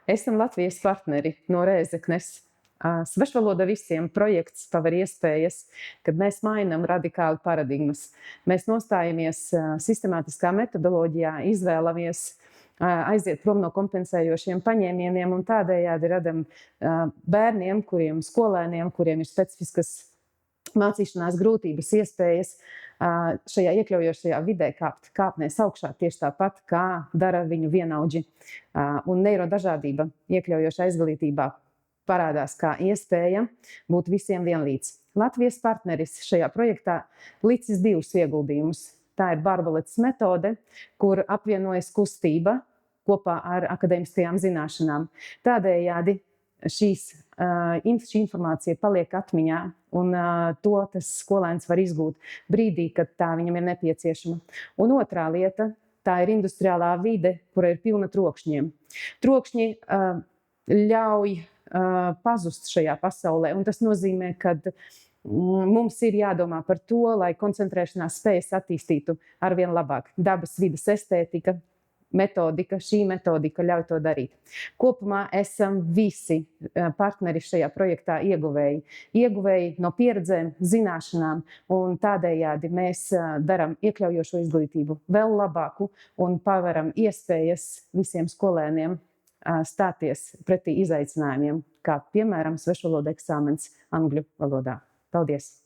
Esam Latvijas partneri no Rēzeknes. Svešvaloda visiem projekts paver iespējas, kad mēs mainām radikāli paradigmas. Mēs nostājamies sistemātiskā metodoloģijā, izvēlamies aiziet prom no kompensējošiem paņēmieniem un tādējādi radam bērniem, skolēniem, kuriem ir specifiskas mācīšanās grūtības, iespējas šajā iekļaujošajā vidē kāpnēs augšā tieši tāpat, kā dara viņu vienaudži. Un neirodažādība iekļaujošā izglītībā parādās kā iespēja būt visiem vienlīdz. Latvijas partneris šajā projektā licis 2 ieguldījumus. Tā ir Barbaletes metode, kur apvienojas kustība kopā ar akadēmiskajām zināšanām. Tādējādi šī informācija paliek atmiņā, un to tas skolēns var izgūt brīdī, kad tā viņam ir nepieciešama. Un otrā lieta, tā ir industriālā vide, kura ir pilna trokšņiem. Trokšņi ļauj pazust šajā pasaulē, un tas nozīmē, ka mums ir jādomā par to, lai koncentrēšanās spējas attīstītu arvien labāk. Dabas vides estētika, metodika, šī metodika ļauj to darīt. Kopumā esam visi partneri šajā projektā ieguvēji. Ieguvēji no pieredzēm, zināšanām, un tādējādi mēs daram iekļaujošo izglītību vēl labāku un paveram iespējas visiem skolēniem stāties pretī izaicinājumiem, kā piemēram svešvaloda eksāmens angļu valodā. Paldies!